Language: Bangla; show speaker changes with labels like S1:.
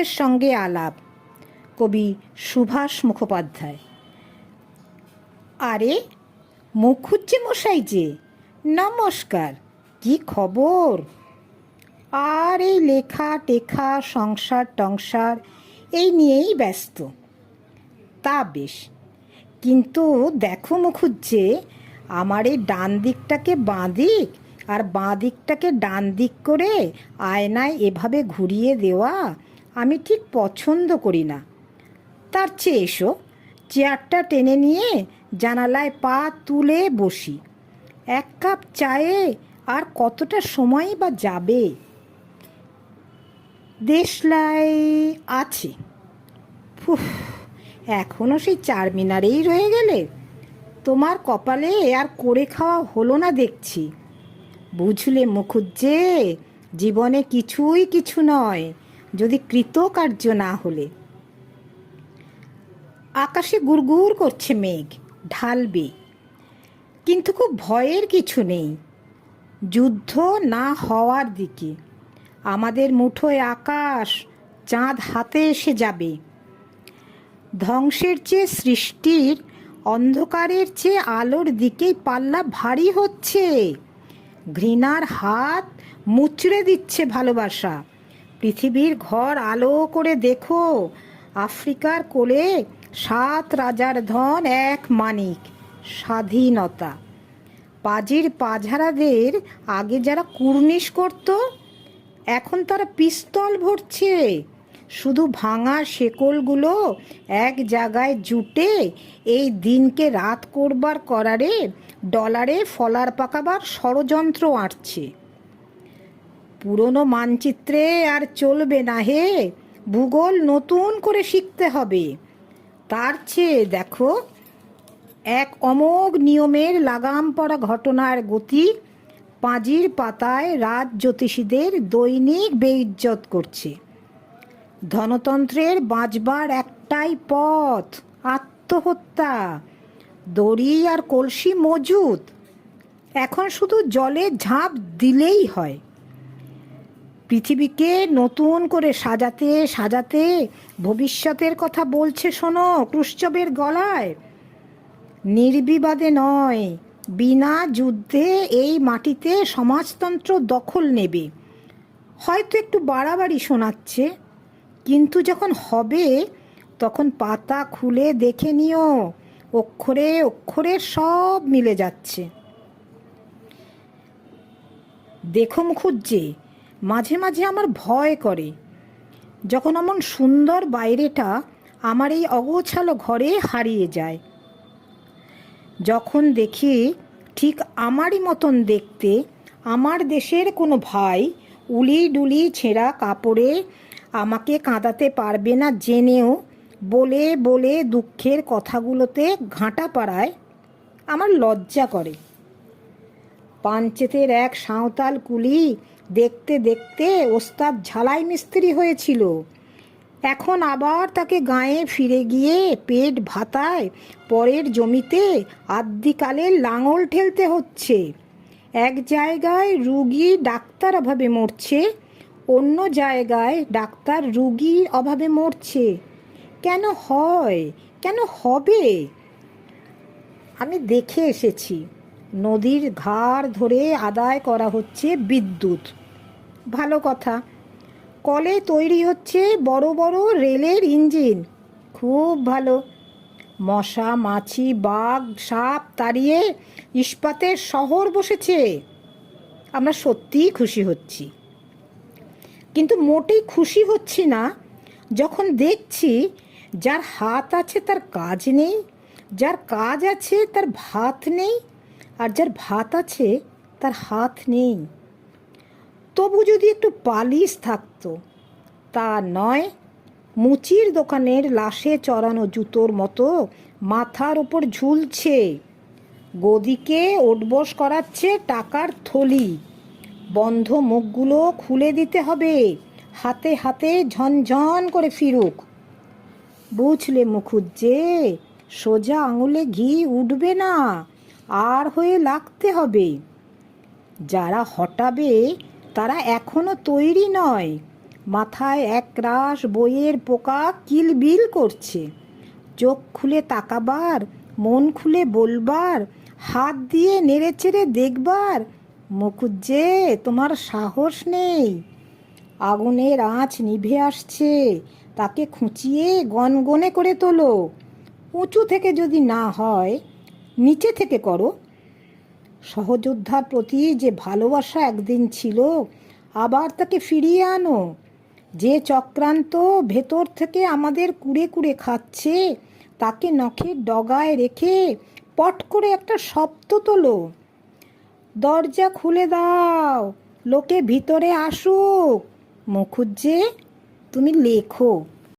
S1: মুখুজ্জের সঙ্গে আলাপ। কবি সুভাষ মুখোপাধ্যায়। আরে, মুখুজ্জে মশাই যে, নমস্কার। কি খবর? আর এই লেখা টেখা, সংসার টংসার এই নিয়েই ব্যস্ত। তা বেশ, কিন্তু দেখো মুখুজ্জে, আমার এই ডান দিকটাকে বাঁ দিক আর বাঁ দিকটাকে ডান দিক করে আয়নায় এভাবে ঘুরিয়ে দেওয়া আমি ঠিক পছন্দ করি না। তার চেয়ে এসো, চেয়ারটা টেনে নিয়ে জানালায় পা তুলে বসি। এক কাপ চায়ে আর কতটা সময়ই বা যাবে? দেশলাই আছে। ফুফ, এখনও সেই চারমিনারেই রয়ে গেলে? তোমার কপালে আর করে খাওয়া হলো না দেখছি। বুঝলে মুখুজ্জে, জীবনে কিছুই কিছু নয় যদি কৃতকার্য না হলে। আকাশে গুড়গুড় করছে মেঘ, ঢালবে। কিন্তু খুব ভয়ের কিছু নেই। যুদ্ধ না হওয়ার দিকে। আমাদের মুঠোয় আকাশ, চাঁদ হাতে এসে যাবে। ধ্বংসের চেয়ে সৃষ্টির, অন্ধকারের চেয়ে আলোর দিকেই পাল্লা ভারী হচ্ছে। ঘৃণার হাত মুচড়ে দিচ্ছে ভালোবাসা। পৃথিবীর ঘর আলো করে দেখো, আফ্রিকার কোলে 7 রাজার ধন, 1 মানিক, স্বাধীনতা। পাজির পাঝারাদের আগে যারা কুর্নিশ করত, এখন তারা পিস্তল ভরছে। শুধু ভাঙা শেকলগুলো এক জায়গায় জুটে এই দিনকে রাত করবার করারে ডলারে ফলার পাকাবার ষড়যন্ত্র আঁটছে। পুরনো মানচিত্রে আর চলবে না হে, ভূগোল নতুন করে শিখতে হবে। তার চেয়ে দেখো, এক অমোঘ নিয়মের লাগাম পড়া ঘটনার গতি পাঁজির পাতায় রাজ জ্যোতিষীদের দৈনিক বেইজ্জত করছে। ধনতন্ত্রের বাঁচবার একটাই পথ, আত্মহত্যা। দড়ি আর কলসি মজুদ, এখন শুধু জলে ঝাঁপ দিলেই হয়। পৃথিবীকে নতুন করে সাজাতে সাজাতে ভবিষ্যতের কথা বলছে শোনো ক্রুশ্চবের গলায়। নির্বিবাদে নয়, বিনা যুদ্ধে এই মাটিতে সমাজতন্ত্র দখল নেবে। হয়তো একটু বাড়াবাড়ি শোনাচ্ছে, কিন্তু যখন হবে তখন পাতা খুলে দেখে নিও, অক্ষরে অক্ষরে সব মিলে যাচ্ছে। দেখো মুখুজ্জে, মাঝে মাঝে আমার ভয় করে, যখন এমন সুন্দর বাইরেটা আমার এই অগোছালো ঘরে হারিয়ে যায়। যখন দেখি ঠিক আমারই মতন দেখতে আমার দেশের কোনো ভাই উলি ডুলি ছেঁড়া কাপড়ে আমাকে কাঁদাতে পারবে না জেনেও বলে বলে দুঃখের কথাগুলোতে ঘাঁটা পাড়ায়, আমার লজ্জা করে। পাঞ্চেতের এক সাঁওতাল কুলি দেখতে দেখতে ওস্তাদ ঝালাই মিস্ত্রি হয়েছিল। এখন আবার তাকে গাঁয়ে ফিরে গিয়ে পেট ভাতায় পরের জমিতে আদ্যিকালের লাঙল ঠেলতে হচ্ছে। এক জায়গায় রুগী ডাক্তার অভাবে মরছে, অন্য জায়গায় ডাক্তার রুগীর অভাবে মরছে। কেন হয়, কেন হবে? আমি দেখে এসেছি, নদীর ধার ধরে আদায় করা হচ্ছে বিদ্যুৎ। ভালো কথা। কলে তৈরি হচ্ছে বড় বড় রেলের ইঞ্জিন। খুব ভালো। মশা মাছি বাঘ সাপ তাড়িয়ে ইস্পাতের শহর বসেছে। আমরা সত্যিই খুশি হচ্ছি, কিন্তু মোটেই খুশি হচ্ছি না যখন দেখছি যার হাত আছে তার কাজ নেই, যার কাজ আছে তার ভাত নেই, আর যার ভাত আছে তার হাত নেই। তবু যদি একটু পালিশ থাকতো, তা নয়। মুচির দোকানের লাশে চড়ানো জুতোর মতো মাথার ওপর ঝুলছে। গদিকে ওঠবস করাচ্ছে টাকার থলি। বন্ধ মুখগুলো খুলে দিতে হবে, হাতে হাতে ঝনঝন করে ফিরুক। বুঝলে মুখুজ্জে, সোজা আঙুলে ঘি উঠবে না, আর হয়ে লাগতে হবে। যারা হটাবে তারা এখনো তৈরি নয়, মাথায় একরাশ বইয়ের পোকা কিলবিল করছে। চোখ খুলে তাকাবার, মন খুলে বলবার, হাত দিয়ে নেড়েচেড়ে দেখবার মুখুজ্জে তোমার সাহস নেই। আগুনের আঁচ নিভে আসছে, তাকে খুঁচিয়ে গনগনে করে তোলো। উঁচু থেকে যদি না হয় নিচে থেকে করো। সহযোদ্ধার প্রতি যে ভালোবাসা একদিন ছিল, আবার তাকে ফিরিয়ে আনো। যে চক্রান্ত ভেতর থেকে আমাদের কুড়ে কুড়ে খাচ্ছে, তাকে নখের ডগায় রেখে পট করে একটা শব্দ তোলো। দরজা খুলে দাও, লোকে ভিতরে আসুক। মুখুজ্জে, তুমি লেখো।